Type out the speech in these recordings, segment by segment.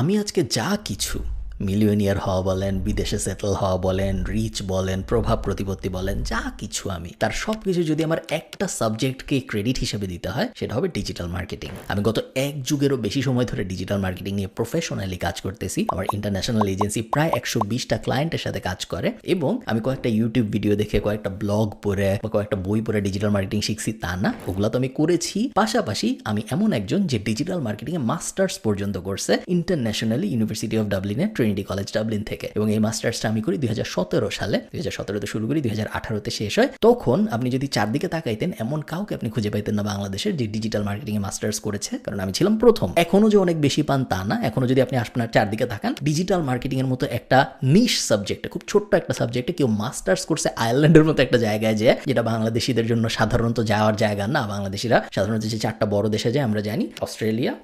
আমি আজকে যা কিছু মিলিয়নিয়ার হওয়া বলেন, বিদেশে সেটেল হওয়া বলেন, রিচ বলেন, প্রভাব প্রতিপত্তি বলেন, যা কিছু আমি তার সব কিছু যদি আমার একটা সাবজেক্টকে ক্রেডিট হিসেবে দিতে হয় সেটা হবে ডিজিটাল মার্কেটিং। আমি গত এক যুগেরও বেশি সময় ধরে ডিজিটাল মার্কেটিং নিয়ে প্রফেশনালি কাজ করতেছি। আমার ইন্টারন্যাশনাল এজেন্সি প্রায় 120টা ক্লায়েন্টের সাথে কাজ করে এবং আমি কয়েকটা ইউটিউব ভিডিও দেখে, কয়েকটা ব্লগ পড়ে বা কয়েকটা বই পড়ে ডিজিটাল মার্কেটিং শিখছি তা না, ওগুলো তো আমি করেছি। পাশাপাশি আমি এমন একজন যে ডিজিটাল মার্কেটিং এ মাস্টার্স পর্যন্ত করছে ইন্টারন্যাশনালি ইউনিভার্সিটি অফ ডাবলিনে, ট্রিনিটি কলেজ ডাবলিন থেকে। এবং এই মাস্টার্সটা আমি করি 2017 সালে। 2017তে শুরু করি, 2018তে শেষ হয়। তখন আপনি যদি চারদিকে তাকাইতেন এমন কাউকে আপনি খুঁজে পাইতেন না বাংলাদেশের যে ডিজিটাল মার্কেটিং এ মাস্টার্স করেছে, কারণ আমি ছিলাম প্রথম। এখনো যে অনেক বেশি পান তা না, এখনো যদি আপনি আপনার চারদিকে তাকান ডিজিটাল মার্কেটিং এর মতো একটা নিশ সাবজেক্টে, খুব ছোট্ট একটা সাবজেক্টে কেউ মাস্টার্স করছে আয়ারল্যান্ডের মতো একটা জায়গায়, যেটা বাংলাদেশিদের জন্য সাধারণত যাওয়ার জায়গা না। বাংলাদেশিরা সাধারণত যে চারটা বড় দেশে যায় আমরা জানি, অস্ট্রেলিয়া,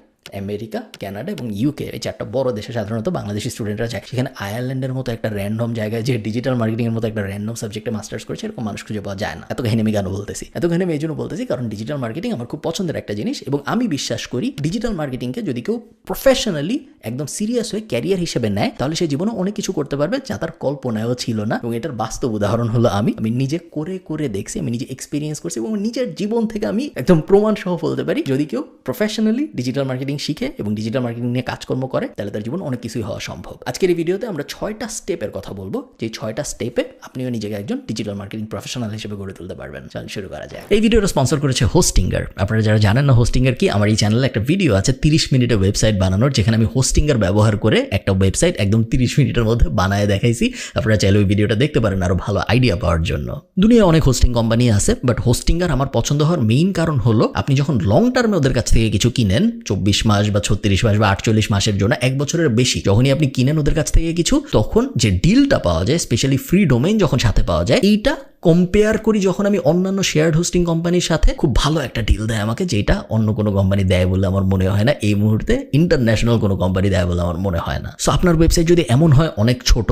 আমেরিকা, কানাডা এবং ইউকে, এই চারটা বড় দেশে সাধারণত বাংলাদেশি স্টুডেন্টরা যায়। সেখানে আয়ারল্যান্ডের মতো একটা র্যান্ডম জায়গায় যে ডিজিটাল মার্কেটিং এর মতো একটা র্যান্ডম সাবজেক্টে মাস্টার্স করেছে এরকম মানুষ খুঁজে পাওয়া যায় না। এত কাহিনী আমি কেন বলতেছি? এত কাহিনী আমি এই জন্য বলতেছি কারণ ডিজিটাল মার্কেটিং আমার খুব পছন্দের একটা জিনিস এবং আমি বিশ্বাস করি ডিজিটাল মার্কেটিংকে যদি কেউ প্রফেশনালি একদম সিরিয়াস হয়ে ক্যারিয়ার হিসেবে নেয় তাহলে সে জীবনে অনেক কিছু করতে পারবে যা তার কল্পনায়ও ছিল না। এবং এটার বাস্তব উদাহরণ হলো আমি নিজে করে করে দেখছি, আমি নিজে এক্সপিরিয়েন্স করছি এবং নিজের জীবন থেকে আমি একদম প্রমাণ সহ বলতে পারি যদি কেউ প্রফেশনালি ডিজিটাল মার্কেটিং শিখে এবং ডিজিটাল মার্কেটিং নিয়ে কাজকর্ম করে তাহলে তার জীবন অনেক কিছুই হওয়া সম্ভব। আজকের এই ভিডিওতে আমরা 6টা স্টেপের কথা বলবো, যে 6টা স্টেপে আপনিও নিজেকে একজন ডিজিটাল মার্কেটিং প্রফেশনাল হিসেবে গড়ে তুলতে পারবেন। চল শুরু করা যায়। এই ভিডিওটা স্পন্সর করেছে হোস্টিঙ্গার। আপনারা যারা জানেন না হোস্টিঙ্গার কি, আমার এই চ্যানেলে একটা ভিডিও আছে 30 মিনিটের ওয়েবসাইট বানানোর, যেখানে আমি হোস্টিঙ্গার ব্যবহার করে একটা ওয়েবসাইট একদম 30 মিনিটের মধ্যে বানায় দেখাইছি। আপনারা চাইলে ওই ভিডিওটা দেখতে পারেন আরো ভালো আইডিয়া পাওয়ার জন্য। দুনিয়ায় অনেক হোস্টিং কোম্পানি আছে, বাট হোস্টিঙ্গার আমার পছন্দ হওয়ার মেইন কারণ হলো আপনি যখন লং টার্মে ওদের কাছ থেকে কিছু কিনেন, 24 মাস বা 36 মাস বা 48 মাসের জন্য, 1 বছরের বেশি যখনই আপনি কিনেন ওদের কাছ থেকে কিছু, তখন যে ডিলটা পাওয়া যায়, স্পেশালি ফ্রি ডোমেইন যখন সাথে পাওয়া যায়, এইটা কম্পেয়ার করি যখন আমি অন্যান্য শেয়ার্ড হোস্টিং কোম্পানির সাথে, খুব ভালো একটা ডিল দেয় আমাকে, যেটা অন্য কোনো কোম্পানি দেয় বলে আমার মনে হয় না। এই মুহূর্তে ইন্টারন্যাশনাল কোনো কোম্পানি দেয় বলে আমার মনে হয় না। সো আপনার ওয়েবসাইট যদি এমন হয় অনেক ছোট,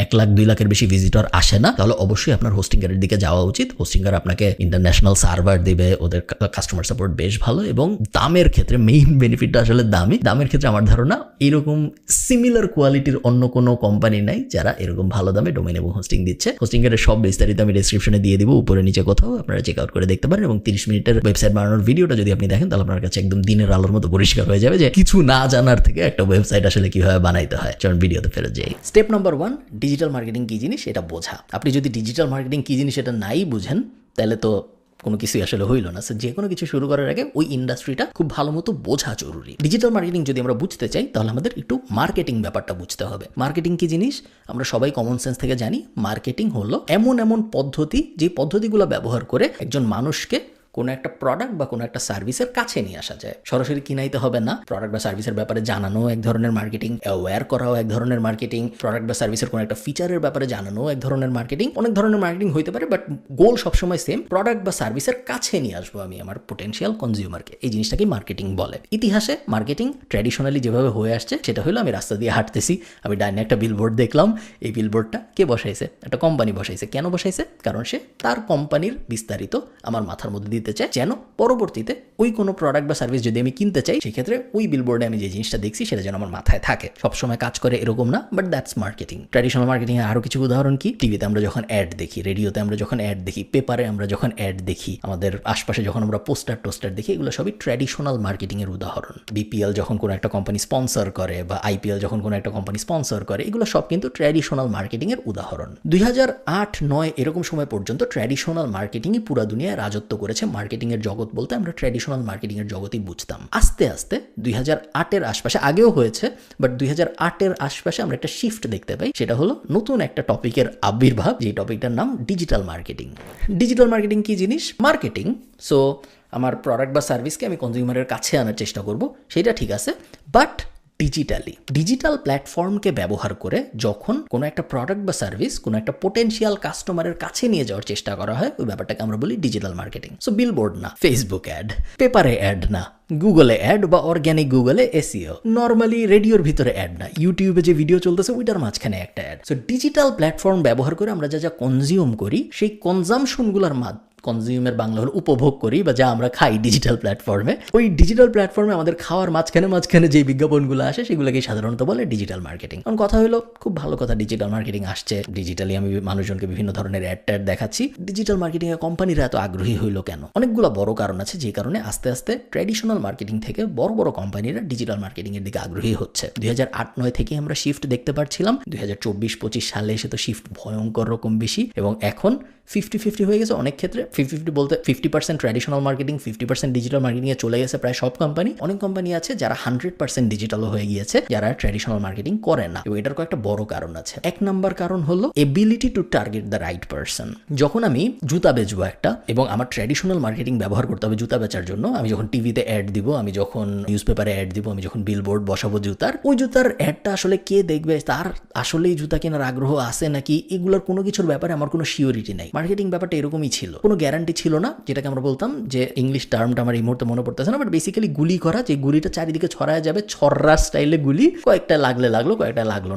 1 লাখ 2 লাখের বেশি ভিজিটর আসে না, তাহলে অবশ্যই আপনার হোস্টিঙ্গারের দিকে যাওয়া উচিত। হোস্টিঙ্গার আপনাকে ইন্টারন্যাশনাল সার্ভার দিবে, ওদের কাস্টমার সাপোর্ট বেশ ভালো এবং দামের ক্ষেত্রে মেইন বেনিফিটটা আসলে দামের ক্ষেত্রে আমার ধারণা এরকম সিমিলার কোয়ালিটির অন্য কোনো কোম্পানি নাই যারা এরকম ভালো দামে ডোমেইন এবং হোস্টিং দিচ্ছে। হোস্টিঙ্গারের সব বিস্তারিত আমি ডেসক্রিপশনে দিয়ে দিব, উপরে নিচে কোথাও, আপনারা চেক আউট করে দেখতে পারেন। এবং 30 মিনিটের ওয়েবসাইট বানানোর ভিডিওটা যদি আপনি দেখেন তাহলে আপনার কাছে একদম দিনের আলোর মতো পরিষ্কার হয়ে যাবে যে কিছু না জানার থেকে একটা ওয়েবসাইট আসলে কিভাবে বানাইতে হয়। চলুন ভিডিওতে ফেরত যাই। স্টেপ নাম্বার 1, ডিজিটাল মার্কেটিং কি জিনিস এটা বোঝা। আপনি যদি ডিজিটাল মার্কেটিং কি জিনিস এটা নাই বুঝেন তাহলে তো কোনো কিছুই আসলে হইল না। যে কোনো কিছু শুরু করার আগে ওই ইন্ডাস্ট্রিটা খুব ভালো মতো বোঝা জরুরি। ডিজিটাল মার্কেটিং যদি আমরা বুঝতে চাই তাহলে আমাদের একটু মার্কেটিং ব্যাপারটা বুঝতে হবে। মার্কেটিং কি জিনিস আমরা সবাই কমন সেন্স থেকে জানি। মার্কেটিং হলো এমন পদ্ধতি, যে পদ্ধতিগুলো ব্যবহার করে একজন মানুষকে কোনো একটা প্রোডাক্ট বা কোনো একটা সার্ভিসের কাছে নিয়ে আসা যায়। সরাসরি কিনাইতে হবে না, প্রোডাক্ট বা সার্ভিসের ব্যাপারে জানানো এক ধরনের মার্কেটিং, অ্যাওয়্যার করাও এক ধরনের মার্কেটিং, প্রোডাক্ট বা সার্ভিসের কোনো একটা ফিচারের ব্যাপারে জানানো এক ধরনের মার্কেটিং। অনেক ধরনের মার্কেটিং হইতে পারে, বাট গোল সবসময় সেম, প্রোডাক্ট বা সার্ভিসের কাছে নিয়ে আসবো আমি আমার পোটেনশিয়াল কনজিউমারকে। এই জিনিসটাকেই মার্কেটিং বলে। ইতিহাসে মার্কেটিং ট্র্যাডিশনালি যেভাবে হয়ে আসছে সেটা হলো, আমি রাস্তা দিয়ে হাঁটতেছি, আমি ডাইনে একটা বিলবোর্ড দেখলাম, এই বিলবোর্ডটা কে বসাইছে? একটা কোম্পানি বসাইছে। কেন বসাইছে? কারণ সে তার কোম্পানির বিস্তারিত আমার মাথার মধ্যে দিতে চায়, যেন পরবর্তীতে ওই কোনো প্রোডাক্ট বা সার্ভিস যদি আমি কিনতে চাই সেক্ষেত্রে ওই বিলবোর্ডে আমি যে জিনিসটা দেখছি সেটা যেন আমার মাথায় থাকে। সবসময় কাজ করে এরকম না, but that's marketing. Traditional marketing এর আরো কিছু উদাহরণ কি? টিভিতে আমরা যখন অ্যাড দেখি, রেডিওতে আমরা যখন অ্যাড দেখি, পেপারে আমরা যখন অ্যাড দেখি, আমাদের আশপাশে যখন আমরা টোস্টার দেখি, এগুলো সবই ট্র্যাডিশনাল মার্কেটিং এর উদাহরণ। বিপিএল যখন কোনো একটা কোম্পানি স্পন্সর করে বা আইপিএল যখন কোনো একটা কোম্পানি স্পন্সর করে, এগুলো সব কিন্তু ট্র্যাডিশনাল মার্কেটিং এর উদাহরণ। 2008-9 এরকম সময় পর্যন্ত ট্র্যাডিশনাল মার্কেটিংই পুরো দুনিয়ায় রাজত্ব করেছে। মার্কেটিং এর জগৎ বলতে আমরা ট্র্যাডিশনাল মার্কেটিং এর জগতই বুঝতাম। আস্তে আস্তে 2008-এর আশপাশে, আগেও হয়েছে, বাট 2008-এর আশপাশে আমরা একটা শিফট দেখতে পাই। সেটা হলো নতুন একটা টপিকের আবির্ভাব, যে টপিকটার নাম ডিজিটাল মার্কেটিং। ডিজিটাল মার্কেটিং কি জিনিস? মার্কেটিং। সো আমার প্রোডাক্ট বা সার্ভিসকে আমি কনজিউমারের কাছে আনার চেষ্টা করব, সেটা ঠিক আছে, বাট ডিজিটালি। ডিজিটাল প্ল্যাটফর্মকে ব্যবহার করে যখন কোনো একটা প্রোডাক্ট বা সার্ভিস কোনো একটা পোটেনশিয়াল কাস্টমারের কাছে নিয়ে যাওয়ার চেষ্টা করা হয়, ওই ব্যাপারটাকে আমরা বলি ডিজিটাল মার্কেটিং। সো বিলবোর্ড না, ফেসবুক অ্যাড, পেপারে অ্যাড না, গুগলে অ্যাড বা অর্গ্যানিক গুগলে এসইও, নর্মালি রেডিওর ভিতরে অ্যাড না, ইউটিউবে যে ভিডিও চলতেছে ওইটার মাঝখানে একটা অ্যাড। সো ডিজিটাল প্ল্যাটফর্ম ব্যবহার করে আমরা যা কনজিউম করি সেই কনজামশনগুলোর কনজিউমের বাংলা হলো উপভোগ করি বা যা আমরা খাই ডিজিটাল প্ল্যাটফর্মে, ওই ডিজিটাল প্ল্যাটফর্মে আমাদের খাওয়ার মাঝখানে যে বিজ্ঞাপনগুলো আসে সেগুলোকে সাধারণত বলে ডিজিটাল মার্কেটিং। কারণ কথা হলো খুব ভালো কথা, ডিজিটাল মার্কেটিং আসছে, ডিজিটালি আমি মানুষজনকে বিভিন্ন ধরনের অ্যাড দেখাচ্ছি। ডিজিটাল মার্কেটিং এ কোম্পানিরা এত আগ্রহী হইলো কেন? অনেকগুলো বড় কারণ আছে যে কারণে আস্তে আস্তে ট্র্যাডিশনাল মার্কেটিং থেকে বড় বড় কোম্পানিরা ডিজিটাল মার্কেটিং এর দিকে আগ্রহী হচ্ছে। 2008-9 থেকে আমরা শিফট দেখতে পাচ্ছিলাম, 2024-25 সালে এসে তো শিফট ভয়ঙ্কর রকম বেশি, এবং এখন 50-50 হয়ে গেছে অনেক ক্ষেত্রে। 50-50 বলতে 50% ট্র্যাডিশনাল মার্কেটিং, 50% ডিজিটাল মার্কেটিংয়ে চলে গেছে প্রায় সব কোম্পানি। অনেক কোম্পানি আছে যারা 100% ডিজিটালও হয়ে গিয়েছে, যারা ট্র্যাডিশনাল মার্কেটিং করে না, এবং এটার কয়েকটা বড় কারণ আছে। এক নাম্বার কারণ হলো ability to target the right person. যখন আমি জুতা বেচবো একটা, এবং আমার ট্র্যাডিশনাল মার্কেটিং ব্যবহার করতে হবে জুতা বেচার জন্য, আমি যখন টিভিতে অ্যাড দিব, আমি যখন নিউজ পেপারে অ্যাড দিব, আমি যখন বিলবোর্ড বসাবো জুতার, ওই জুতার অ্যাডটা আসলে কে দেখবে, তার আসলেই জুতা কেনার আগ্রহ আছে নাকি, এগুলোর কোনো কিছুর ব্যাপারে আমার কোনো শিওরিটি নাই। মার্কেটিং ব্যাপারটা এরকমই ছিল, কোনো গ্যারান্টি ছিল না, যেটাকে আমরা বলতাম যে ইংলিশ টার্মটা আমার এই মুহূর্তে মনে পড়তেছে না, বাট বেসিক্যালি গুলি করা, যে গুলিটা চারিদিকে ছড়ায় যাবে, ছড়রা স্টাইলে গুলি, কয়েকটা লাগলো, কয়েকটা লাগলো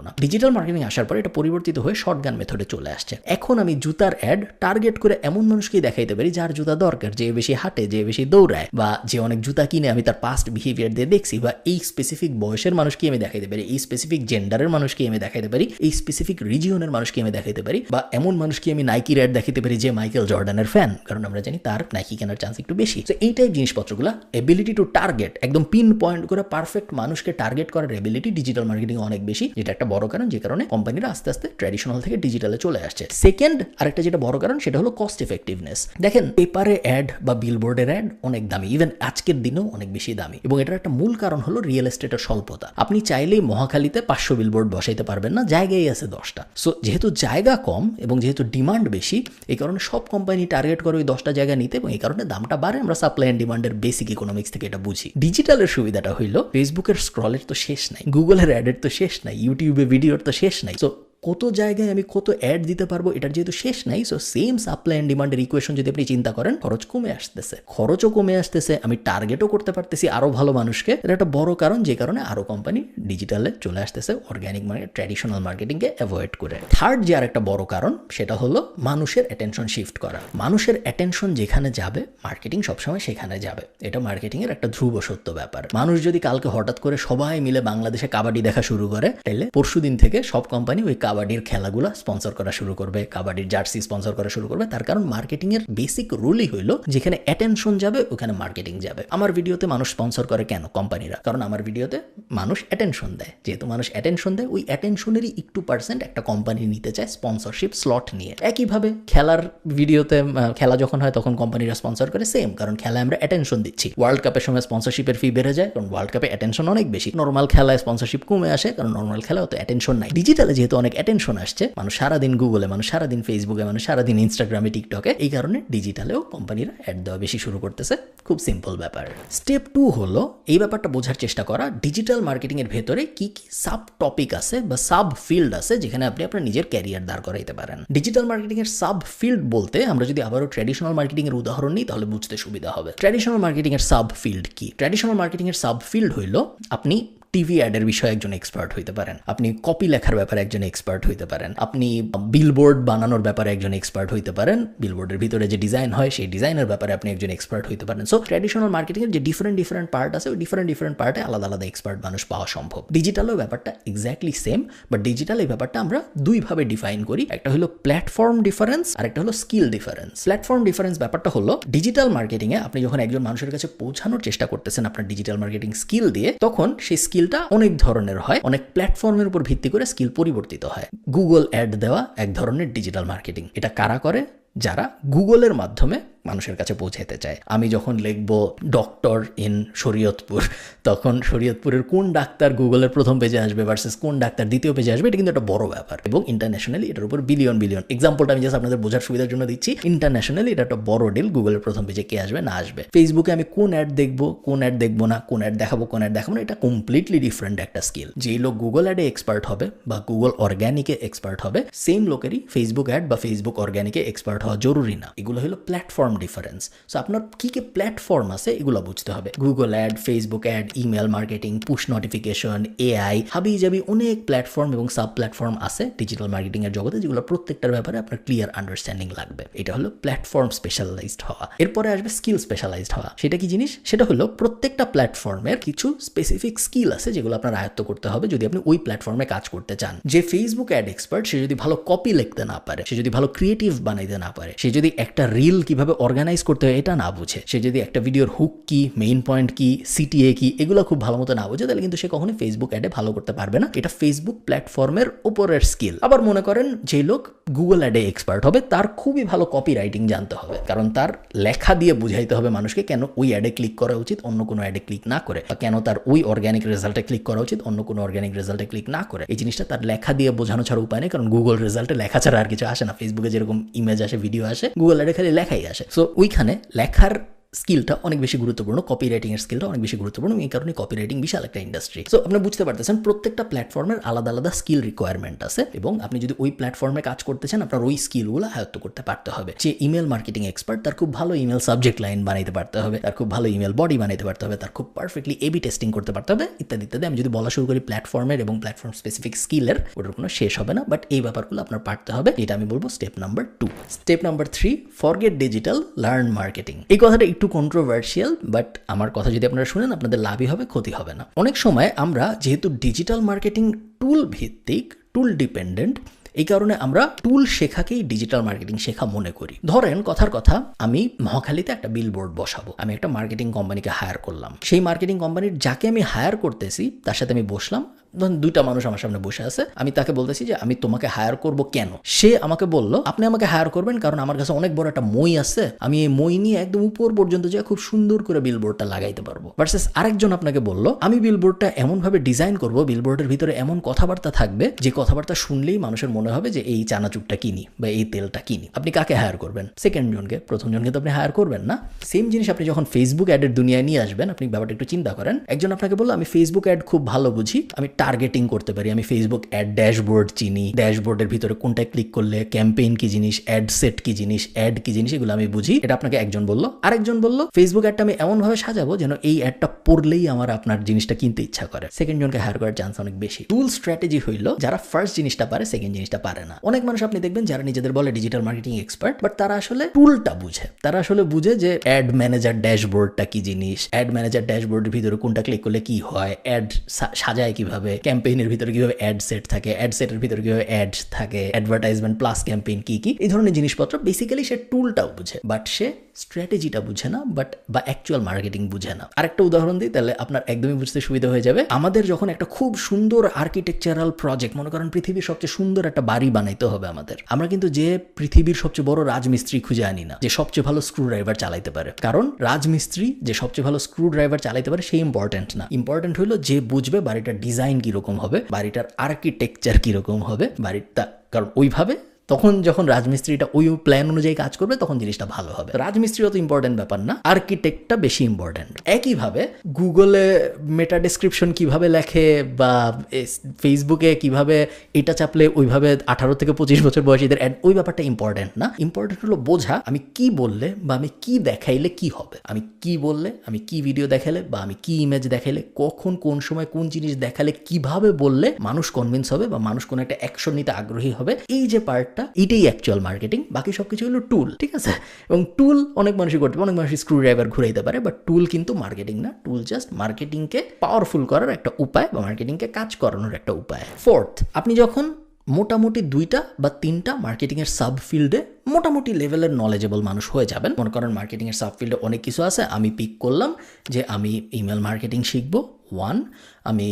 না। ডিজিটাল মার্কেটিং আসার পর এটা পরিবর্তিত হয়ে শর্টগান মেথডে চলে আসছে। এখন আমি জুতার অ্যাড টার্গেট করে এমন মানুষকেই দেখাইতে পারি যার জুতা দরকার, যে বেশি হাঁটে, যে বেশি দৌড়ায়, বা যে অনেক জুতা কিনে আমি তার পাস্ট বিহেভিয়ার দিয়ে দেখছি, বা এই স্পেসিফিক বয়সের মানুষকে আমি দেখাইতে পারি, এই স্পেসিফিক জেন্ডারের মানুষকে আমি দেখাইতে পারি, এই স্পেসিফিক রিজিয়নের মানুষকে আমি দেখাইতে পারি, বা এমন মানুষকে আমি নাইকির অ্যাড দেখাইতে পারি যে মাইকেল জর্ডানের ফ্যান, কারণ আমরা জানি তার নাইকি কেনার চান্স একটু বেশি। তো এই টাইপ জিনিসপত্রগুলো, এবিলিটি টু টার্গেট, একদম পিন পয়েন্ট করে পারফেক্ট মানুষকে টার্গেট করার এবিলিটি ডিজিটাল মার্কেটিং অনেক বেশি, যেটা একটা বড় কারণ যে কারণে কোম্পানিরা আস্তে আস্তে ট্র্যাডিশনাল থেকে ডিজিটালে চলে আসছে। সেকেন্ড আরেকটা যেটা বড় কারণ সেটা হলো কস্ট এফেক্টিভনেস। দেখেন পেপারে অ্যাড বা বিলবোর্ডের অ্যাড অনেক দামি, ইভেন আজকের দিনেও অনেক বেশি দামি, এবং এটার একটা মূল কারণ হলো রিয়েল এস্টেটের স্বল্পতা। আপনি চাইলেই মহাখালীতে 500 বিলবোর্ড বসাইতে পারবেন না, জায়গায় আছে 10টা। সো যেহেতু জায়গা কম এবং যেহেতু ডিমান্ড বেশি, এই কারণে সব কোম্পানি টার্গেট করে ওই 10টা জায়গা নিতে, এবং এই কারণে দামটা বাড়ে। আমরা সাপ্লাই অ্যান্ড ডিমান্ডের বেসিক ইকোনমিক্স থেকে এটা বুঝি। ডিজিটালের সুবিধাটা হইলো ফেসবুকের স্ক্রলের তো শেষ নাই, গুগলের অ্যাডের তো শেষ নাই, ইউটিউবে ভিডিওর তো শেষ নাই। সো কত জায়গায় আমি কত অ্যাড দিতে পারবো এটার যেহেতু শেষ নাই, সো সেম সাপ্লাই অ্যান্ড ডিমান্ডের ইকুয়েশন যদি আপনি চিন্তা করেন, খরচও কমে আসতেছে, আমি টার্গেটও করতে পারতেছি আরো ভালো মানুষকে। এটা একটা বড় কারণ যে কারণে আরো কোম্পানি ডিজিটালে চলে আসতেছে, অর্গানিক মার্কেট ট্র্যাডিশনাল মার্কেটিংকে অ্যাভয়েড করে। থার্ড যে আরেকটা বড় কারণ সেটা হলো মানুষের অ্যাটেনশন শিফট করা। মানুষের অ্যাটেনশন যেখানে যাবে মার্কেটিং সবসময় সেখানে যাবে, এটা মার্কেটিং এর একটা ধ্রুব সত্য ব্যাপার। মানুষ যদি কালকে হঠাৎ করে সবাই মিলে বাংলাদেশে কাবাডি দেখা শুরু করে, তাহলে পরশুদিন থেকে সব কোম্পানি ওই কাবাডির খেলাগুলো স্পন্সর করা শুরু করবে, কাবাডির জার্সি স্পন্সর করা শুরু করবে। তার কারণ মার্কেটিং এর বেসিক রুলই হইলো যেখানে অ্যাটেনশন যাবে ওখানে মার্কেটিং যাবে। আমার ভিডিওতে মানুষ স্পন্সর করে কেন? কোম্পানিরা, কারণ আমার ভিডিওতে মানুষ অ্যাটেনশন দেয়। যেহেতু মানুষ অ্যাটেনশন দেয়, ওই অ্যাটেনশনেরই একটু পার্সেন্ট একটা কোম্পানি নিতে চায় স্পন্সরশিপ স্লট নিয়ে। একইভাবে খেলার ভিডিওতে খেলা যখন হয় তখন কোম্পানিরা স্পন্সর করে, সেম, কারণ খেলায় আমরা অ্যাটেনশন দিচ্ছি। ওয়ার্ল্ড কাপের সময় স্পন্সরশিপের ফি বেড়ে যায়, কারণ ওয়ার্ল্ড কাপে অ্যাটেনশন অনেক বেশি। নর্মাল খেলায় স্পন্সরশিপ কমে আসে, কারণ নর্মাল খেলায় অত অ্যাটেনশন নাই। ডিজিটালে যেহেতু অনেক অ্যাটেনশন আসছে, মানুষ সারাদিন গুগলে, মানুষ সারাদিন ফেসবুকে, মানুষ সারাদিন ইনস্টাগ্রামে, টিকটকে, এই কারণে ডিজিটালেও কোম্পানিরা অ্যাড দেওয়া বেশি শুরু করতেছে। খুব সিম্পল ব্যাপার। স্টেপ 2 হলো এই ব্যাপারটা বোঝার চেষ্টা করা ডিজিটাল মার্কেটিং এর ভেতরে কি কি সাব টপিক আছে বা সাব ফিল্ড আছে যেখানে আপনি আপনার নিজের ক্যারিয়ার দাঁড় করাইতে পারেন। ডিজিটাল মার্কেটিং এর সাব ফিল্ড বলতে আমরা যদি আবারও ট্র্যাডিশনাল মার্কেটিং এর উদাহরণ নিই তাহলে বুঝতে সুবিধা হবে। ট্র্যাডিশনাল মার্কেটিং এর সাব ফিল্ড কি? ট্র্যাডিশনাল মার্কেটিং এর সাব ফিল্ড হইল আপনি টিভি অ্যাডের বিষয়ে একজন এক্সপার্ট হইতে পারেন, আপনি কপি লেখার ব্যাপারে একজন এক্সপার্ট হইতে পারেন, আপনি বিলবোর্ড বানানোর ব্যাপারে একজন এক্সপার্ট হইতে পারেন, বিলবোর্ডের ভিতরে যে ডিজাইন হয় সেই ডিজাইনের ব্যাপারে আপনি একজন এক্সপার্ট হইতে পারেন। সো ট্র্যাডিশনাল মার্কেটিংয়ের যে ডিফারেন্ট পার্ট আছে, ওই ডিফারেন্ট পার্টে আলাদা আলাদা এক্সপার্ট মানুষ পাওয়া সম্ভব। ডিজিটালেও ব্যাপারটা এক্স্যাক্টলি সেম, বাট ডিজিটাল এই ব্যাপারটা আমরা দুইভাবে ডিফাইন করি। একটা হলো প্ল্যাটফর্ম ডিফারেন্স আর একটা হলো স্কিল ডিফারেন্স। প্ল্যাটফর্ম ডিফারেন্স ব্যাপারটা হলো ডিজিটাল মার্কেটিংয়ে আপনি যখন একজন মানুষের কাছে পৌঁছানোর চেষ্টা করতেছেন আপনার ডিজিটাল মার্কেটিং স্কিল দিয়ে, তখন সেই স্কিলটা অনেক ধরনের হয়, অনেক প্ল্যাটফর্মের উপর ভিত্তি করে স্কিল পরিবর্তিত হয়। গুগল অ্যাড দেওয়া এক ধরনের ডিজিটাল মার্কেটিং। এটা কারা করে? যারা গুগলের মাধ্যমে মানুষের কাছে পৌঁছাতে চায়। আমি যখন লিখব ডক্টর ইন শরীয়তপুর, তখন শরীয়তপুরের কোন ডাক্তার গুগলের প্রথম পেজে আসবে ভার্সেস কোন ডাক্তার দ্বিতীয় পেজে আসবে, এটা কিন্তু একটা বড় ব্যাপার। এবং ইন্টারন্যাশনালি এটার উপর বিলিয়ন এক্সাম্পলটা আমি জাস্ট আপনাদের বোঝার সুবিধার জন্য দিচ্ছি। ইন্টারন্যাশনালি এটা একটা বড় ডিল, গুগলের প্রথম পেজে কে আসবে না আসবে। ফেসবুকে আমি কোন অ্যাড দেখবো, কোন অ্যাড দেখবো না, কোন অ্যাড দেখাবো, কোন অ্যাড দেখাবো না, এটা কমপ্লিটলি ডিফারেন্ট একটা স্কিল। যেই লোক গুগল অ্যাডে এক্সপার্ট হবে বা গুগল অর্গ্যানিকে এক্সপার্ট হবে, সেম লোকেরই ফেসবুক অ্যাড বা ফেসবুক অর্গ্যানিকে এক্সপার্ট হওয়া জরুরি না। এগুলো হলো প্ল্যাটফর্ম ডিফারেন্স। সো আপনার কী কী প্ল্যাটফর্ম আছে এগুলো বুঝতে হবে। Google ad, Facebook ad, email marketing, push notification, AI, হাবি জাবি অনেক প্ল্যাটফর্ম এবং সাব প্ল্যাটফর্ম আছে ডিজিটাল মার্কেটিংয়ের জগতে, যেগুলো প্রত্যেকটার ব্যাপারে আপনার ক্লিয়ার আন্ডারস্ট্যান্ডিং লাগবে। এটা হলো প্ল্যাটফর্ম স্পেশালাইজড হওয়া। এরপরে আসবে স্কিল স্পেশালাইজড হওয়া। সেটা কি জিনিস? সেটা হলো প্রত্যেকটা প্ল্যাটফর্মের কিছু স্পেসিফিক স্কিল আছে যেগুলো আপনার আয়ত্ত করতে হবে যদি আপনি ওই প্ল্যাটফর্মে কাজ করতে চান। যে ফেসবুক অ্যাড এক্সপার্ট, সে যদি ভালো কপি লিখতে না পারে, সে যদি ভালো ক্রিয়েটিভ বানাইতে না পারে, সে যদি একটা রিল কিভাবে অর্গানাইজ করতে হয় এটা না বুঝে, সে যদি একটা ভিডিওর হুক কি, মেইন পয়েন্ট কি, সিটিএ কি, এগুলো খুব ভালো মতো না বুঝে, তাহলে কিন্তু সে কখনোই ফেসবুক অ্যাডে ভালো করতে পারবে না। এটা ফেসবুক প্ল্যাটফর্মের উপরের স্কিল। আবার মনে করেন যে লোক গুগল অ্যাডে এক্সপার্ট হবে, তার খুবই ভালো কপি রাইটিং জানতে হবে, কারণ তার লেখা দিয়ে বুঝাইতে হবে মানুষকে কেন ওই অ্যাডে ক্লিক করা উচিত অন্য কোনো অ্যাডে ক্লিক না করে, বা কেন তার ওই অর্গ্যানিক রেজাল্টে ক্লিক করা উচিত অন্য কোনো অর্গ্যানিক রেজাল্টে ক্লিক না করে। এই জিনিসটা তার লেখা দিয়ে বোঝানো ছাড়া উপায় নেই, কারণ গুগল রেজাল্টে লেখা ছাড়া আর কিছু আসে না। ফেসবুকে যেরকম ইমেজ আসে, ভিডিও আসে, গুগল অ্যাডে খালি লেখাই আসে। সো ওইখানে লেখার স্কিলটা অনেক বেশি গুরুত্বপূর্ণ, কপি রাইটিংয়ের স্কিলটা অনেক বেশি গুরুত্বপূর্ণ। এই কারণে কপি রাইটিং বিশাল একটা ইন্ডাস্ট্রি। সো আপনি বুঝতে পারতেছেন প্রত্যেকটা প্ল্যাটফর্মের আলাদা আলাদা স্কিল রিকোয়ারমেন্ট আছে, এবং আপনি যদি ওই প্ল্যাটফর্মে কাজ করতে চান আপনার ওই স্কিলগুলো আয়ত্ত করতে পারতে হবে। যে ইমেল মার্কেটিং এক্সপার্ট, তার খুব ভালো ইমেল সাবজেক্ট লাইন বানাইতে পারতে হবে, তার খুব ভালো ইমেল বডি বানাইতে পারতে হবে, তার খুব পারফেক্টলি এবি টেস্টিং করতে পারতে হবে, ইত্যাদি ইত্যাদি। আমি যদি বলা শুরু করি প্ল্যাটফর্মের এবং প্ল্যাটফর্ম স্পেসিফিক স্কিলের, ওটার কোনো শেষ হবে না, বাট এই ব্যাপারগুলো আপনার পারতে হবে। এটা আমি বলবো step number 2। Step number 3, forget digital, learn marketing. এই কথাটা একটু কন্ট্রোভার্সিয়াল, বাট আমার কথা যদি আপনারা শুনেন আপনাদের লাভই হবে, ক্ষতি হবে না। অনেক সময় আমরা যেহেতু ডিজিটাল মার্কেটিং টুল ভিত্তিক, টুল ডিপেন্ডেন্ট, এই কারণে আমরা টুল শেখাকেই ডিজিটাল মার্কেটিং শেখা মনে করি। ধরেন কথার কথা, আমি মহাখালীতে একটা বিলবোর্ড বসাবো, আমি একটা মার্কেটিং কোম্পানিকে হায়ার করলাম। সেই মার্কেটিং কোম্পানির যাকে আমি হায়ার করতেছি তার সাথে আমি বসলাম, ধরুন 2টা মানুষ আমার সামনে বসে আছে, আমি তাকে বলতেছি যে আমি তোমাকে হায়ার করব কেন। সে আমাকে বলল আপনি আমাকে হায়ার করবেন কারণ আমার কাছে অনেক বড় একটা মই আছে, আমি এই মই নিয়ে একদম উপর পর্যন্ত যে খুব সুন্দর করে বিলবোর্ডটা লাগাইতে পারবো। ভার্সেস আরেকজন আপনাকে বলল আমি বিলবোর্ডটা এমন ভাবে ডিজাইন করব, বিলবোর্ডের ভিতরে এমন কথাবার্তা থাকবে যে কথাবার্তা শুনলেই মানুষের মনে হবে যে এই চানাচুরটা কিনি বা এই তেলটা কিনি। আপনি কাকে হায়ার করবেন? সেকেন্ড জনকে। প্রথম জনকে তো আপনি হায়ার করবেন না। সেম জিনিস আপনি যখন ফেসবুক অ্যাডের দুনিয়ায় নিয়ে আসবেন, আপনি ব্যাপারটা একটু চিন্তা করেন। একজন আপনাকে বলল আমি ফেসবুক অ্যাড খুব ভালো বুঝি, আমি টার্গেটিং করতে পারি, আমি ফেসবুক অ্যাড ড্যাশবোর্ড চিনি, ড্যাশবোর্ডের ভিতরে কোনটায় ক্লিক করলে ক্যাম্পেইন কি জিনিস, অ্যাড সেট কি জিনিস, অ্যাড কি জিনিস, এগুলো আমি বুঝি। এটা আপনাকে একজন বললো। আরেকজন বললো ফেসবুক অ্যাডটা আমি এমন ভাবে সাজাবো যেন এই অ্যাডটা পড়লেই আমার আপনার জিনিসটা কিনতে ইচ্ছা করে। সেকেন্ড জনকে হায়ার করার চান্স অনেক বেশি। টুল স্ট্র্যাটেজি হইলো যারা ফার্স্ট জিনিসটা পারে সেকেন্ড জিনিসটা পারে না। অনেক মানুষ আপনি দেখবেন যারা নিজেদের বলে ডিজিটাল মার্কেটিং এক্সপার্ট, বাট তারা আসলে টুলটা বুঝে। তারা আসলে বুঝে যে অ্যাড ম্যানেজার ড্যাশবোর্ডটা কি জিনিস, অ্যাড ম্যানেজার ড্যাশবোর্ডের ভিতরে কোনটা ক্লিক করলে কি হয়, অ্যাড সাজায় কিভাবে, ক্যাম্পেইনের ভিতরে কিভাবে অ্যাড সেট থাকে, অ্যাড সেটের ভিতরে কিভাবে অ্যাড থাকে, অ্যাডভার্টাইজমেন্ট প্লাস ক্যাম্পেইন কি কি, এই ধরনের জিনিসপত্র বেসিক্যালি সে টুলটাও বুঝে, বাট সে স্ট্র্যাটেজিটা বুঝে না, বা অ্যাকচুয়াল মার্কেটিং বুঝে না। আরেকটা উদাহরণ দিই তাহলে আপনার একদমই বুঝতে সুবিধা হয়ে যাবে। আমাদের যখন একটা খুব সুন্দর আর্কিটেকচারাল প্রজেক্ট, মনে করেন পৃথিবীর সবচেয়ে সুন্দর একটা বাড়ি বানাইতে হবে আমাদের, আমরা কিন্তু যে পৃথিবীর সবচেয়ে বড় রাজমিস্ত্রি খুঁজে আনি না যে সবচেয়ে ভালো স্ক্রু ড্রাইভার চালাইতে পারে, কারণ রাজমিস্ত্রি যে সবচেয়ে ভালো স্ক্রু ড্রাইভার চালাইতে পারে সেই ইম্পর্টেন্ট না। ইম্পর্টেন্ট হলো যে বুঝবে বাড়িটার ডিজাইন কিরকম হবে, বাড়িটার আর্কিটেকচার কিরকম হবে, বাড়িটা, কারণ ওইভাবে তখন যখন রাজমিস্ত্রিটা ওই প্ল্যান অনুযায়ী কাজ করবে তখন জিনিসটা ভালো হবে। রাজমিস্ত্রি অত ইম্পর্টেন্ট ব্যাপার না, আর্কিটেক্টটা বেশি ইম্পর্টেন্ট। একইভাবে গুগলে মেটা ডেসক্রিপশন কিভাবে লেখে বা ফেসবুকে কিভাবে এটা চাপলে ওইভাবে 18 থেকে 25 বছর বয়সীদের অ্যাড, ওই ব্যাপারটা ইম্পর্টেন্ট না। ইম্পর্টেন্ট হলো বোঝা আমি কি বললে বা আমি কি দেখাইলে কি হবে, আমি কি বললে, আমি কি ভিডিও দেখালে বা আমি কি ইমেজ দেখাইলে, কখন কোন সময় কোন জিনিস দেখালে, কিভাবে বললে মানুষ কনভিন্স হবে বা মানুষ কোনো একটা অ্যাকশন নিতে আগ্রহী হবে। এই যে পার্ট, এটাই অ্যাকচুয়াল মার্কেটিং। বাকি সবকিছু হলো টুল, ঠিক আছে? এবং টুল অনেক মানুষই করতে পারে, অনেক মানুষ স্ক্রু ড্রাইভার ঘুরাইতে পারে, বাট টুল কিন্তু মার্কেটিং না। টুল জাস্ট মার্কেটিংকে পাওয়ারফুল করার একটা উপায় বা মার্কেটিংকে কাজ করানোর একটা উপায়। ফোর্থ, আপনি যখন মোটামুটি 2টা বা 3টা মার্কেটিংয়ের সাব ফিল্ডে মোটামুটি লেভেলের নলেজেবল মানুষ হয়ে যাবেন। মনে করেন মার্কেটিংয়ের সাব ফিল্ডে অনেক কিছু আছে, আমি পিক করলাম যে আমি ইমেল মার্কেটিং শিখবো 1, আমি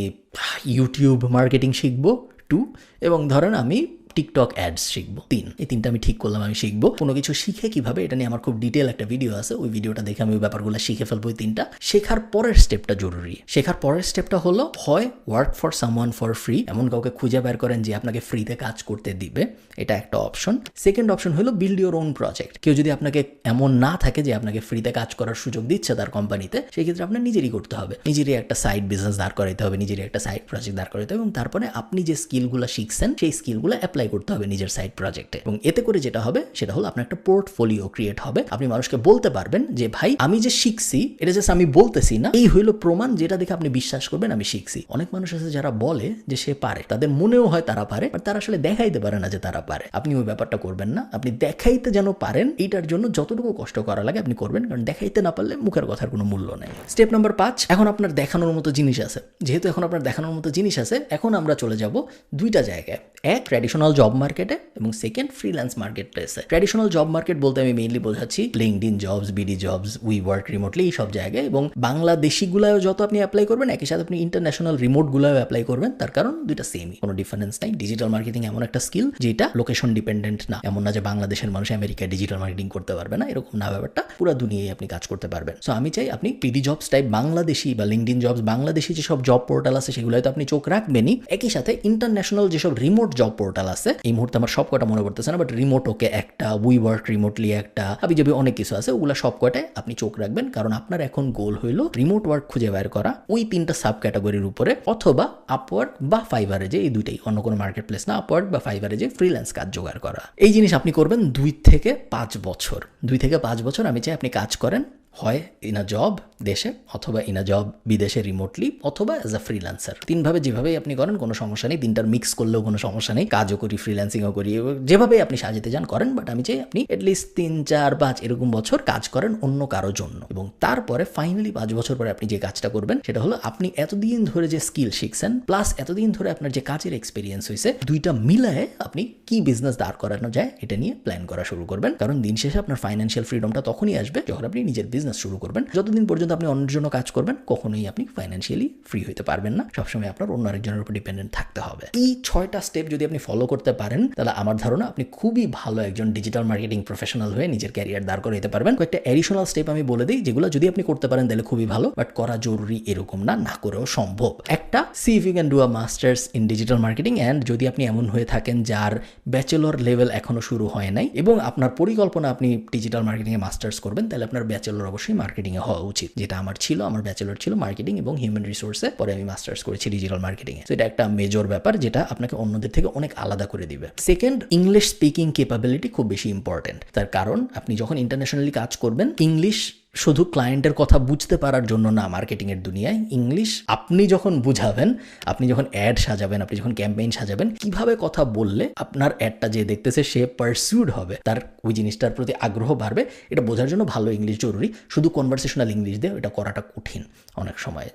ইউটিউব মার্কেটিং শিখবো 2, এবং ধরেন আমি টিকটক অ্যাডস শিখবো 3। এই 3টা আমি ঠিক করলাম আমি শিখবো। কোনো কিছু শিখে কিভাবে, এটা নিয়ে আমার খুব ডিটেল একটা ভিডিও আছে, ওই ভিডিওটা দেখে আমি ওই ব্যাপারগুলো শিখে ফেলবো। ওই 3টা শেখার পরের স্টেপটা জরুরি। শেখার পরের স্টেপটা হলো হয় work for someone for free, এমন কাউকে খুঁজে বের করেন যে আপনাকে ফ্রিতে কাজ করতে দিবে, এটা একটা অপশন। সেকেন্ড অপশন হলো বিল্ড ইউর ওন প্রজেক্ট। কেউ যদি আপনাকে এমন না থাকে যে আপনাকে ফ্রিতে কাজ করার সুযোগ দিচ্ছে তার কোম্পানিতে, সেই ক্ষেত্রে আপনার নিজেরই করতে হবে, নিজেরই একটা সাইড বিজনেস দাঁড় করাইতে হবে, নিজেরই একটা সাইড প্রজেক্ট দাঁড় করাইতে হবে, এবং তারপরে আপনি যে স্কিলগুলো শিখছেন সেই স্কিলগুলো অ্যাপ্লাই অ্যাপ্লাই করতে হবে নিজের সাইড প্রজেক্টে। এবং এতে করে যেটা হবে সেটা হলো আপনার একটা পোর্টফোলিও ক্রিয়েট হবে। আপনি মানুষকে বলতে পারবেন যে ভাই আমি যে শিখছি এটা জাস্ট আমি বলতেছি না, এই হইলো প্রমাণ যেটা দেখে আপনি বিশ্বাস করবেন আমি শিখছি। অনেক মানুষ আছে যারা বলে যে সে পারে, তাদের মনেও হয় তারা পারে, বাট তারা আসলে দেখাইতে পারে না যে তারা পারে। আপনি ওই ব্যাপারটা করবেন না, আপনি দেখাইতে যেন পারেন এইটার জন্য যতটুকু কষ্ট করা লাগে আপনি করবেন, কারণ দেখাইতে না পারলে মুখের কথার কোনো মূল্য নেই। স্টেপ নাম্বার 5, এখন আপনার দেখানোর মতো জিনিস আছে। যেহেতু এখন আপনার দেখানোর মতো জিনিস আছে, এখন আমরা চলে যাব দুইটা জায়গায়, এক ট্র্যাডিশনাল জব মার্কেটে এবং সেকেন্ড ফ্রিল্যান্স মার্কেট প্লেসে। ট্র্যাডিশনাল জব মার্কেট বলতে আমি মেইনলি বোঝাচ্ছি LinkedIn jobs, BD jobs, we work remotely, এই সব জায়গায়। এবং বাংলাদেশিগুলাও যত আপনি অ্যাপ্লাই করবেন একই সাথে আপনি ইন্টারন্যাশনাল রিমোটগুলাও অ্যাপ্লাই করবেন, তার কারণ দুইটা সেমই, কোনো ডিফারেন্স নাই। ডিজিটাল মার্কেটিং এমন একটা স্কিল যেটা লোকেশন ডিপেন্ডেন্ট না। এমন না যে বাংলাদেশের মানুষ আমেরিকায় ডিজিটাল মার্কেটিং করতে পারবে না, এরকম না ব্যাপারটা, পুরো দুনিয়ায় আপনি কাজ করতে পারবেন। সো আমি চাই আপনি বিডি জবস টাইপ বাংলাদেশি বা লিঙ্কডইন জবস বাংলাদেশি যেসব জব পোর্টাল আছে সেগুলোতে তো আপনি চোখ রাখবেনই, একই সাথে ইন্টারন্যাশনাল যেসব রিমোট জব পোর্টাল আছে, এই মুহূর্তে আমার সব কটা মনে পড়তেছে না, বাট রিমোট ওকে একটা, উই ওয়ার্ক রিমোটলি একটা, আবি যাবি অনেক কিছু আছে, ওগুলো সব কটায় আপনি চোখ রাখবেন। কারণ আপনার এখন গোল হইলো রিমোট ওয়ার্ক খুঁজে বের করা ওই 3টা সাব ক্যাটাগরির উপরে, অথবা আপওয়ার্ক বা ফাইবারে, যে এই দুইটাই, অন্য কোনো মার্কেট প্লেস না, আপওয়ার্ক বা ফাইবারে যে ফ্রিল্যান্স কাজ জোগাড় করা। এই জিনিস আপনি করবেন 2 থেকে 5 বছর। 2 থেকে 5 বছর আমি চাই আপনি কাজ করেন, হয় ইন আ জব দেশে, অথবা ইন আ জব বিদেশে রিমোটলি, অথবা অ্যাজ আ ফ্রিল্যান্সার। 3ভাবে যেভাবেই আপনি করেন কোনো সমস্যা নেই, 3টার মিক্স করলেও কোনো সমস্যা নেই। কাজও করি, ফ্রিল্যান্সিংও করি, যেভাবেই আপনি সাজাতে যান করেন, বাট আমি চাই আপনি অ্যাটলিস্ট 3, 4, 5 এরকম বছর কাজ করেন অন্য কারো জন্য। এবং তারপরে ফাইনালি 5 বছর পরে আপনি যে কাজটা করবেন সেটা হলো আপনি এতদিন ধরে যে স্কিল শিখছেন প্লাস এতদিন ধরে আপনার যে কাজের এক্সপিরিয়েন্স হয়েছে, দুইটা মিলায়ে আপনি কি বিজনেস দাঁড় করানো যায় এটা নিয়ে প্ল্যান করা শুরু করবেন। কারণ দিন শেষে আপনার ফাইন্যান্সিয়াল ফ্রিডমটা তখনই আসবে যখন আপনি নিজের বিজনেস শুরু করবেন। যতদিন পর্যন্ত আপনি অন্যের জন্য কাজ করবেন কখনোই আপনি ফাইন্যান্সিয়ালি ফ্রি হতে পারবেন না, সবসময় আপনার অন্য আরেকজনের উপর ডিপেন্ডেন্ট থাকতে হবে। এই 6টা স্টেপ যদি আপনি ফলো করতে পারেন তাহলে আমার ধারণা আপনি খুবই ভালো একজন ডিজিটাল মার্কেটিং প্রফেশনাল হয়ে নিজের ক্যারিয়ার দাঁড় করে দিতে পারবেন। কয়েকটা অ্যাডিশনাল স্টেপ আমি বলে দিই যেগুলো যদি আপনি করতে পারেন তাহলে খুবই ভালো, বাট করা জরুরি এরকম না, না করেও সম্ভব। একটা, see if you can do a masters in digital marketing, and যদি আপনি এমন হয়ে থাকেন যার ব্যাচেলর লেভেল এখনো শুরু হয় নাই এবং আপনার পরিকল্পনা আপনি ডিজিটাল মার্কেটিংয়ে মাস্টার্স করবেন, তাহলে আপনার ব্যাচেলর অবশ্যই মার্কেটিংয়ে হওয়া উচিত, যেটা আমার ছিল। আমার ব্যাচেলর ছিল মার্কেটিং এবং হিউম্যান রিসোর্সে, পরে আমি মাস্টার্স করেছি ডিজিটাল মার্কেটিংয়ে। তো এটা একটা মেজর ব্যাপার যেটা আপনাকে অন্যদের থেকে অনেক আলাদা করে দিবে। সেকেন্ড, ইংলিশ স্পিকিং ক্যাপাবিলিটি খুব বেশি ইম্পর্টেন্ট। তার কারণ আপনি যখন ইন্টারন্যাশনালি কাজ করবেন, ইংলিশ শুধু ক্লায়েন্টের কথা বুঝতে পারার জন্য না, মার্কেটিংয়ের দুনিয়ায় ইংলিশ আপনি যখন বুঝাবেন, আপনি যখন অ্যাড সাজাবেন, আপনি যখন ক্যাম্পেইন সাজাবেন, কিভাবে কথা বললে আপনার অ্যাডটা যে দেখতেছে সে পারসিউড হবে, তার ওই জিনিসটার প্রতি আগ্রহ বাড়বে, এটা বোঝার জন্য ভালো ইংলিশ জরুরি। শুধু কনভারসেশনাল ইংলিশ দিয়ে এটা করাটা কঠিন অনেক সময়,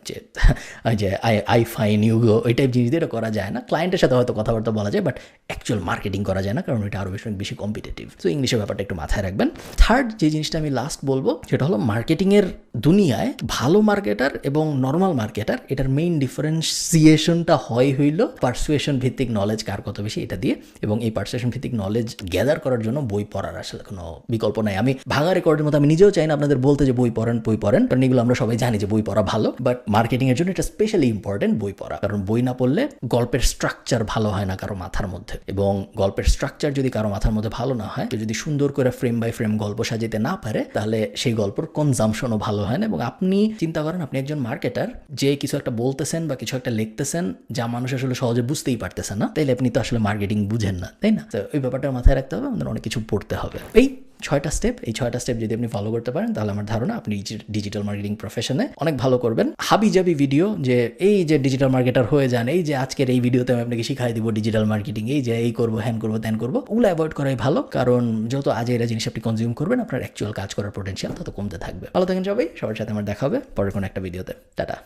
যে আই ফাইন ইউ গো, ওই টাইপ জিনিস দিয়ে এটা করা যায় না। ক্লায়েন্টের সাথে হয়তো কথাবার্তা বলা যায়, বাট অ্যাকচুয়াল মার্কেটিং করা যায় না, কারণ এটা আরও বেশি কম্পিটিটিভ। তো ইংলিশের ব্যাপারটা একটু মাথায় রাখবেন। থার্ড যে জিনিসটা আমি লাস্ট বলবো সেটা হলো মার্কেটিংয়ের দুনিয়ায় ভালো মার্কেটার এবং নর্মাল মার্কেটার, এটার মেইন ডিফারেন্সিয়েশনটা হইল পারসুয়েশন ভিত্তিক নলেজ কার কত বেশি এটা দিয়ে। এবং এই পারসুয়েশন ভিত্তিক নলেজ গ্যাদার করার জন্য বই পড়ার আসলে কোনো বিকল্প নাই। আমি ভাঙা রেকর্ডের মতো আমি নিজেও চাই না আপনাদের বলতে যে বই পড়েন, কারণ এগুলো আমরা সবাই জানি যে বই পড়া ভালো, বাট মার্কেটিংয়ের জন্য এটা স্পেশালি ইম্পর্টেন্ট বই পড়া। কারণ বই না পড়লে গল্পের স্ট্রাকচার ভালো হয় না কারো মাথার মধ্যে, এবং গল্পের স্ট্রাকচার যদি কারো মাথার মধ্যে ভালো না হয়, তো যদি সুন্দর করে ফ্রেম বাই ফ্রেম গল্প সাজাতে না পারে, তাহলে সেই গল্পের কনজামশনও ভালো হয় না। এবং আপনি চিন্তা করেন আপনি একজন মার্কেটার যে কিছু একটা বলতেছেন বা কিছু একটা লিখতেছেন যা মানুষ আসলে সহজে বুঝতেই পারতেছে না, তাইলে আপনি তো আসলে মার্কেটিং বুঝেন না, তাই না? তো ওই ব্যাপারটা মাথায় রাখতে হবে, আমাদের অনেক কিছু পড়তে হবে। এই 6টা স্টেপ, এই 6টা স্টেপ যদি আপনি ফলো করতে পারেন তাহলে আমার ধারণা আপনি ডিজিটাল মার্কেটিং প্রফেশনে অনেক ভালো করবেন। হাবি জাবি ভিডিও যে এই যে ডিজিটাল মার্কেটার হয়ে যান, এই যে আজকের এই ভিডিওতে আমি আপনাকে শিখাই দিব ডিজিটাল মার্কেটিং, এই যে এই করবো, হ্যান করবো, ত্যান করবো, ওগুলো অ্যাভয়েড করাই ভালো। কারণ যত আজে এরা জিনিস আপনি কনজিউম করবেন, আপনার অ্যাকচুয়াল কাজ করার পোটেনশিয়াল তত কমতে থাকবে। ভালো থাকেন সবাই, সবার সাথে আমার দেখা হবে পরের কোনো একটা ভিডিওতে। টাটা।